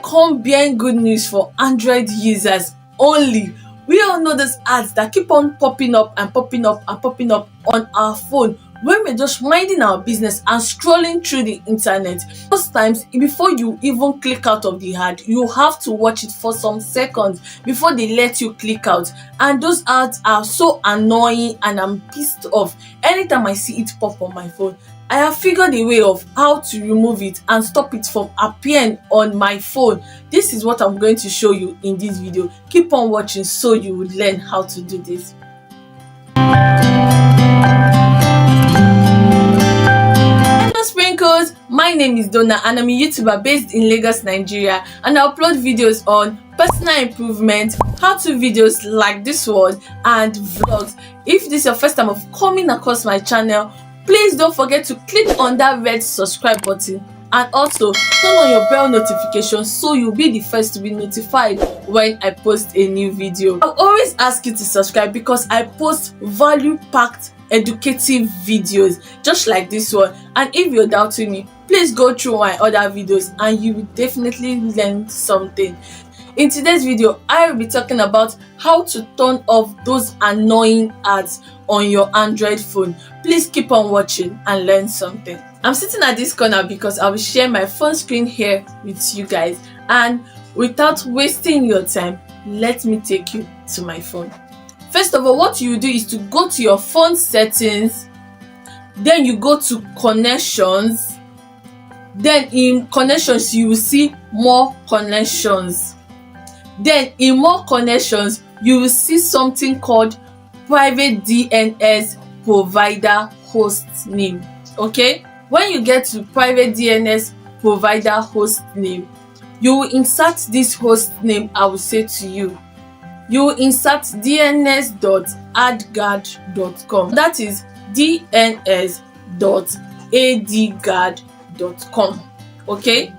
come bearing good news for Android users only. We all know those ads that keep on popping up and popping up and popping up on our phone when we're just minding our business and scrolling through the internet. Most times, before you even click out of the ad, you have to watch it for some seconds before they let you click out. And those ads are so annoying and I'm pissed off anytime I see it pop on my phone. I have figured a way of how to remove it and stop it from appearing on my phone. This is what I'm going to show you in this video. Keep on watching so you will learn how to do this. Hello Sprinkles, my name is Donna and I'm a YouTuber based in Lagos, Nigeria, and I upload videos on personal improvement, how-to videos like this one, and vlogs. If this is your first time of coming across my channel, please don't forget to click on that red subscribe button and also turn on your bell notification so you'll be the first to be notified when I post a new video. I'll always ask you to subscribe because I post value-packed educative videos just like this one, and if you're doubting me, please go through my other videos and you will definitely learn something. In today's video, I will be talking about how to turn off those annoying ads on your Android phone. Please keep on watching and learn something. I'm sitting at this corner because I will share my phone screen here with you guys, and without wasting your time, let me take you to my phone. First of all, what you do is to go to your phone settings, then you go to connections, then in connections you will see more connections. Then in more connections, you will see something called private DNS provider host name. Okay? When you get to private DNS provider host name, you will insert this host name. I will say to you, you will insert dns.adguard.com. That is dns.adguard.com. Okay?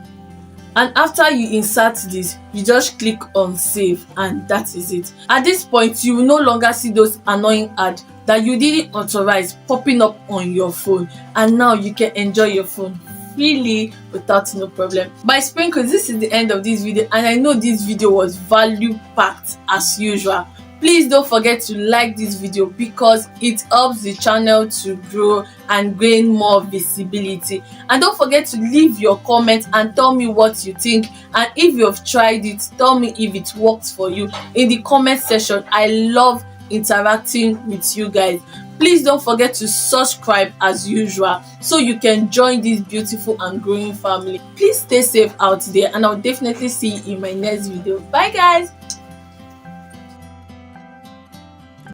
And after you insert this, you just click on save, and that is it. At this point, you will no longer see those annoying ads that you didn't authorize popping up on your phone, and now you can enjoy your phone freely without no problem. By Sprinkles, this is the end of this video, and I know this video was value packed as usual. Please don't forget to like this video because it helps the channel to grow and gain more visibility. And don't forget to leave your comment and tell me what you think, and if you've tried it, tell me if it works for you in the comment section. I love interacting with you guys. Please don't forget to subscribe as usual so you can join this beautiful and growing family. Please stay safe out there, and I'll definitely see you in my next video. Bye guys.